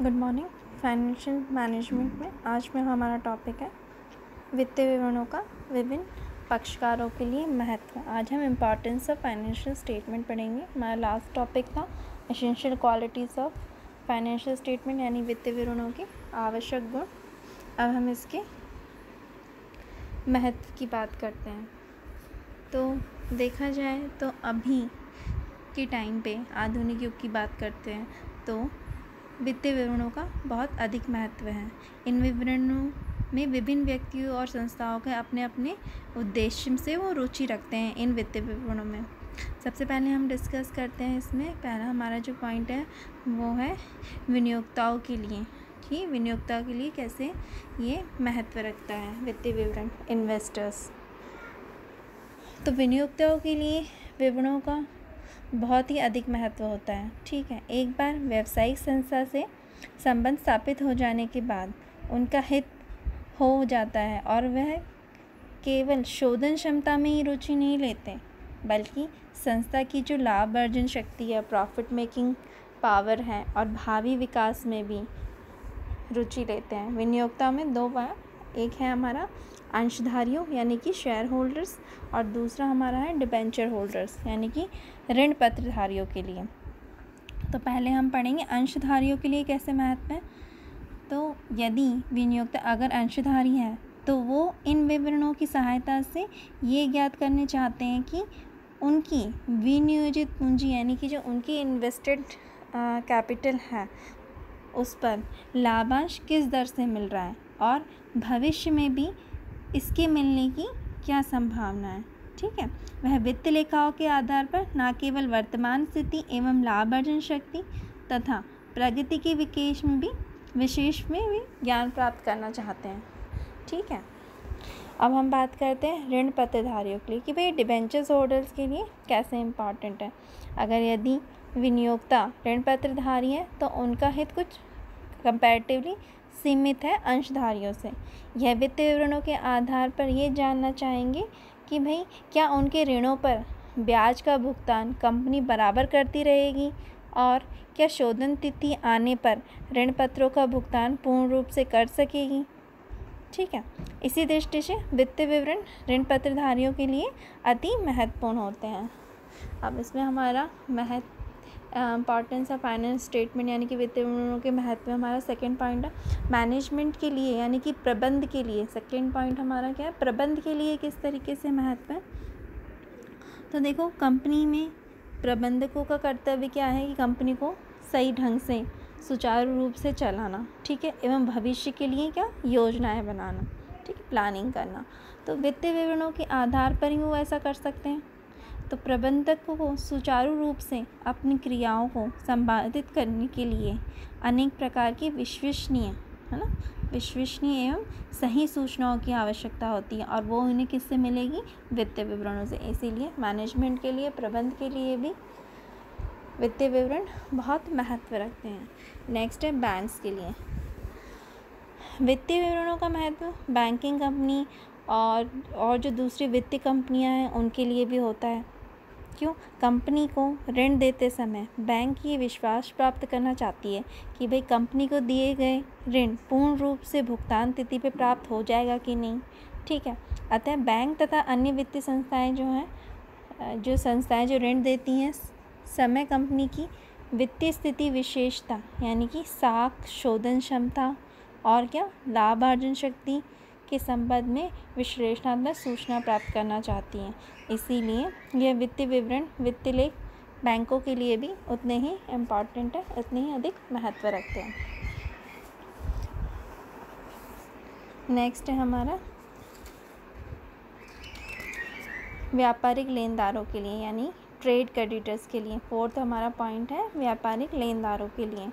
Good morning. Financial management में आज में हमारा टॉपिक है वित्तीय विवरणों का विभिन्न पक्षकारों के लिए महत्व। आज हम इम्पॉर्टेंस ऑफ फाइनेंशियल स्टेटमेंट पढ़ेंगे। हमारा लास्ट टॉपिक था essential qualities of financial statement यानी वित्तीय विवरणों के आवश्यक गुण। अब हम इसके महत्व की बात करते हैं। तो देखा जाए तो अभी के टाइम पे आधुनिक युग की बात करते हैं तो वित्तीय विवरणों का बहुत अधिक महत्व है। इन विवरणों में विभिन्न व्यक्तियों और संस्थाओं के अपने अपने उद्देश्य से वो रुचि रखते हैं इन वित्तीय विवरणों में। सबसे पहले हम डिस्कस करते हैं इसमें पहला हमारा जो पॉइंट है वो है विनियोक्ताओं के लिए कि विनियोक्ताओं के लिए कैसे ये महत्व रखता है वित्तीय विवरण इन्वेस्टर्स। तो विनियोक्ताओं के लिए विवरणों का बहुत ही अधिक महत्व होता है। ठीक है, एक बार व्यावसायिक संस्था से संबंध स्थापित हो जाने के बाद उनका हित हो जाता है और वह केवल शोधन क्षमता में ही रुचि नहीं लेते बल्कि संस्था की जो लाभ अर्जन शक्ति है, प्रॉफिट मेकिंग पावर है और भावी विकास में भी रुचि लेते हैं। विनियोक्ता में दो बार, एक है हमारा अंशधारियों यानी कि शेयर होल्डर्स और दूसरा हमारा है डिबेंचर होल्डर्स यानी कि ऋण पत्रधारियों के लिए। तो पहले हम पढ़ेंगे अंशधारियों के लिए कैसे महत्व है। तो यदि विनियोक्ता अगर अंशधारी है तो वो इन विवरणों की सहायता से ये ज्ञात करने चाहते हैं कि उनकी विनियोजित पूंजी यानी कि जो उनकी इन्वेस्टेड कैपिटल है उस पर लाभांश किस दर से मिल रहा है और भविष्य में भी इसके मिलने की क्या संभावना है। ठीक है, वह वित्तीय लेखाओं के आधार पर न केवल वर्तमान स्थिति एवं लाभ अर्जन शक्ति तथा प्रगति के विशेष में भी ज्ञान प्राप्त करना चाहते हैं। ठीक है, अब हम बात करते हैं ऋण पत्रधारियों के लिए कि भाई डिबेंचर्स होल्डर्स के लिए कैसे इम्पॉर्टेंट है। अगर यदि विनियोक्ता ऋण पत्रधारी है तो उनका हित कुछ कंपैरेटिवली सीमित है अंशधारियों से। यह वित्तीय विवरणों के आधार पर ये जानना चाहेंगे कि भाई क्या उनके ऋणों पर ब्याज का भुगतान कंपनी बराबर करती रहेगी और क्या शोधन तिथि आने पर ऋण पत्रों का भुगतान पूर्ण रूप से कर सकेगी। ठीक है, इसी दृष्टि से वित्तीय विवरण ऋण पत्रधारियों के लिए अति महत्वपूर्ण होते हैं। अब इसमें हमारा इम्पॉर्टेंस ऑफ फाइनेंस स्टेटमेंट यानी कि वित्तीय विवरणों के महत्व में हमारा सेकंड पॉइंट है मैनेजमेंट के लिए यानी कि प्रबंध के लिए। सेकंड पॉइंट हमारा क्या है, प्रबंध के लिए किस तरीके से महत्व है। तो देखो, कंपनी में प्रबंधकों का कर्तव्य क्या है कि कंपनी को सही ढंग से सुचारू रूप से चलाना, ठीक है, एवं भविष्य के लिए क्या योजनाएं बनाना, ठीक है, प्लानिंग करना। तो वित्तीय विवरणों के आधार पर ही वो ऐसा कर सकते हैं। तो प्रबंधक को सुचारू रूप से अपनी क्रियाओं को संपादित करने के लिए अनेक प्रकार की विश्वसनीय एवं सही सूचनाओं की आवश्यकता होती है और वो उन्हें किससे मिलेगी, वित्तीय विवरणों से। इसीलिए मैनेजमेंट के लिए, प्रबंध के लिए भी वित्तीय विवरण बहुत महत्व रखते हैं। नेक्स्ट है बैंक्स के लिए। वित्तीय विवरणों का महत्व बैंकिंग कंपनी और जो दूसरी वित्तीय कंपनियां हैं उनके लिए भी होता है। क्यों? कंपनी को ऋण देते समय बैंक ये विश्वास प्राप्त करना चाहती है कि भाई कंपनी को दिए गए ऋण पूर्ण रूप से भुगतान तिथि पे प्राप्त हो जाएगा कि नहीं। ठीक है, अतः बैंक तथा अन्य वित्तीय संस्थाएं जो ऋण देती हैं समय कंपनी की वित्तीय स्थिति विशेषता यानी कि साख, शोधन क्षमता और क्या लाभार्जन शक्ति के संबंध में विश्लेषणात्मक सूचना प्राप्त करना चाहती हैं। इसीलिए यह वित्तीय विवरण, वित्तीय लेख बैंकों के लिए भी उतने ही इम्पॉर्टेंट है, उतने ही अधिक महत्व रखते हैं। नेक्स्ट है हमारा व्यापारिक लेनदारों के लिए यानी ट्रेड क्रेडिटर्स के लिए। फोर्थ हमारा पॉइंट है व्यापारिक लेनदारों के लिए।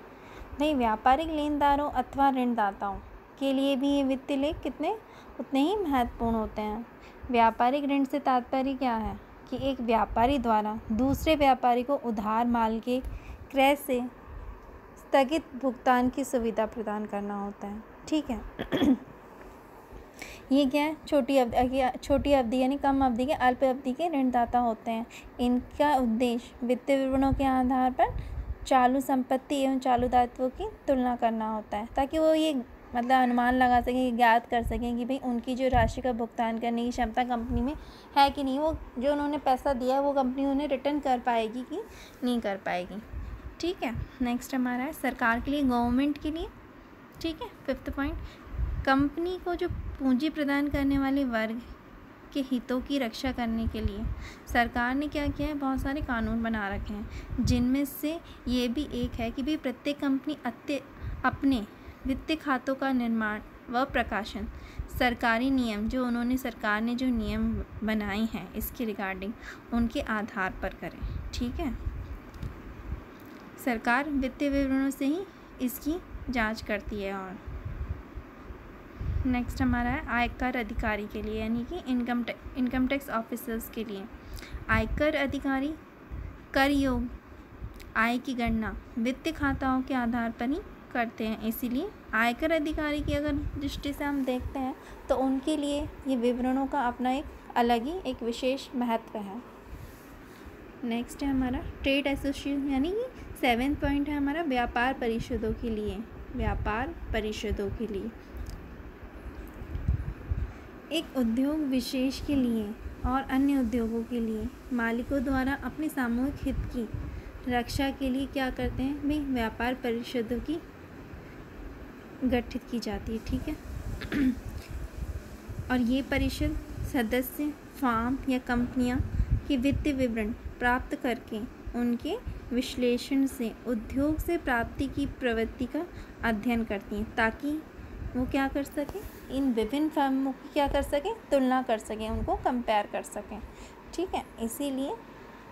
भाई व्यापारिक लेनदारों अथवा ऋणदाताओं के लिए भी ये वित्तीय लेख उतने ही महत्वपूर्ण होते हैं। व्यापारिक ऋण से तात्पर्य क्या है कि एक व्यापारी द्वारा दूसरे व्यापारी को उधार माल के क्रय से स्थगित भुगतान की सुविधा प्रदान करना होता है। ठीक है, ये क्या है, छोटी अवधि यानी कम अवधि के अल्प अवधि के ऋणदाता होते हैं। इनका उद्देश्य वित्तीय विवरणों के आधार पर चालू संपत्ति एवं चालू दायित्वों की तुलना करना होता है, ताकि वो ये मतलब अनुमान लगा सकें, ज्ञात कर सकें कि भाई उनकी जो राशि का भुगतान करने की क्षमता कंपनी में है कि नहीं, वो जो उन्होंने पैसा दिया है वो कंपनी उन्हें रिटर्न कर पाएगी कि नहीं कर पाएगी। ठीक है, नेक्स्ट हमारा है सरकार के लिए, गवर्नमेंट के लिए। ठीक है, 5th पॉइंट, कंपनी को जो पूंजी प्रदान करने वाले वर्ग के हितों की रक्षा करने के लिए सरकार ने क्या किया है, बहुत सारे कानून बना रखे हैं, जिनमें से ये भी एक है कि भाई प्रत्येक कंपनी अपने वित्तीय खातों का निर्माण व प्रकाशन सरकारी नियम, जो उन्होंने सरकार ने जो नियम बनाए हैं इसके रिगार्डिंग, उनके आधार पर करें। ठीक है, सरकार वित्तीय विवरणों से ही इसकी जांच करती है। और नेक्स्ट हमारा है आयकर अधिकारी के लिए, यानी कि इनकम टैक्स ऑफिसर्स के लिए। आयकर अधिकारी कर योग्य आय की गणना वित्तीय खाताओं के आधार पर ही करते हैं, इसीलिए आयकर अधिकारी की अगर दृष्टि से हम देखते हैं तो उनके लिए ये विवरणों का अपना एक अलग ही एक विशेष महत्व है। नेक्स्ट है हमारा ट्रेड एसोसिएशन, यानी कि 7th पॉइंट है हमारा व्यापार परिषदों के लिए। व्यापार परिषदों के लिए एक उद्योग विशेष के लिए और अन्य उद्योगों के लिए मालिकों द्वारा अपने सामूहिक हित की रक्षा के लिए क्या करते हैं भाई, व्यापार परिषदों की गठित की जाती है। ठीक है, और ये परिषद सदस्य फर्म या कंपनियां के वित्तीय विवरण प्राप्त करके उनके विश्लेषण से उद्योग से प्राप्ति की प्रवृत्ति का अध्ययन करती हैं, ताकि वो क्या कर सकें, इन विभिन्न फर्मों की क्या कर सकें, तुलना कर सकें, उनको कंपेयर कर सकें। ठीक है, इसीलिए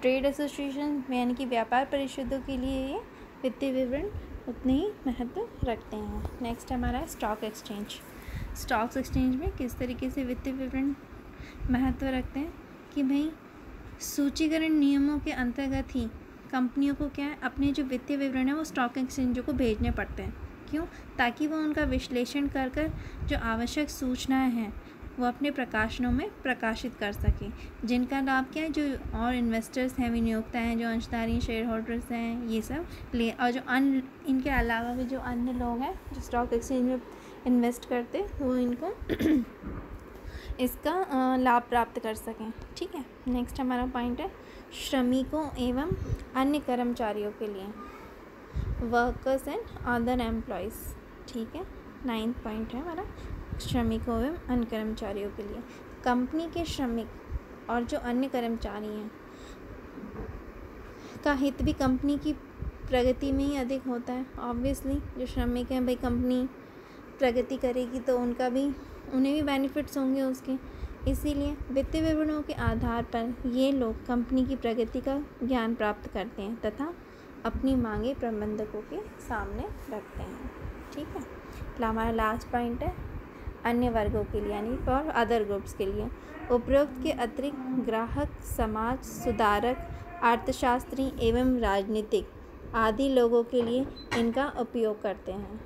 ट्रेड एसोसिएशन यानी कि व्यापार परिषदों के लिए ये वित्तीय विवरण उतने ही महत्व रखते हैं। नेक्स्ट हमारा है स्टॉक एक्सचेंज। स्टॉक एक्सचेंज में किस तरीके से वित्तीय विवरण महत्व रखते हैं कि भाई सूचीकरण नियमों के अंतर्गत ही कंपनियों को क्या है, अपने जो वित्तीय विवरण है वो स्टॉक एक्सचेंजों को भेजने पड़ते हैं। क्यों? ताकि वो उनका विश्लेषण कर कर जो आवश्यक सूचनाएं हैं वो अपने प्रकाशनों में प्रकाशित कर सकें, जिनका लाभ क्या है, जो और इन्वेस्टर्स हैं, विनियोक्ता हैं, जो अंशधारी शेयर होल्डर्स हैं, ये सब ले, और जो अन्य इनके अलावा भी जो अन्य लोग हैं जो स्टॉक एक्सचेंज में इन्वेस्ट करते वो इनको इसका लाभ प्राप्त कर सकें। ठीक है, नेक्स्ट हमारा पॉइंट है श्रमिकों एवं अन्य कर्मचारियों के लिए, वर्कर्स एंड अदर एम्प्लॉयज़। ठीक है, 9th पॉइंट है हमारा श्रमिकों एवं अन्य कर्मचारियों के लिए। कंपनी के श्रमिक और जो अन्य कर्मचारी हैं का हित भी कंपनी की प्रगति में ही अधिक होता है। ऑब्वियसली जो श्रमिक हैं भाई, कंपनी प्रगति करेगी तो उनका भी उन्हें भी बेनिफिट्स होंगे उसके, इसीलिए वित्तीय विवरणों के आधार पर ये लोग कंपनी की प्रगति का ज्ञान प्राप्त करते हैं तथा अपनी मांगे प्रबंधकों के सामने रखते हैं। ठीक है, हमारा लास्ट पॉइंट है अन्य वर्गों के लिए, यानी फॉर अदर ग्रुप्स के लिए। उपरोक्त के अतिरिक्त ग्राहक, समाज सुधारक, अर्थशास्त्री एवं राजनीतिक आदि लोगों के लिए इनका उपयोग करते हैं।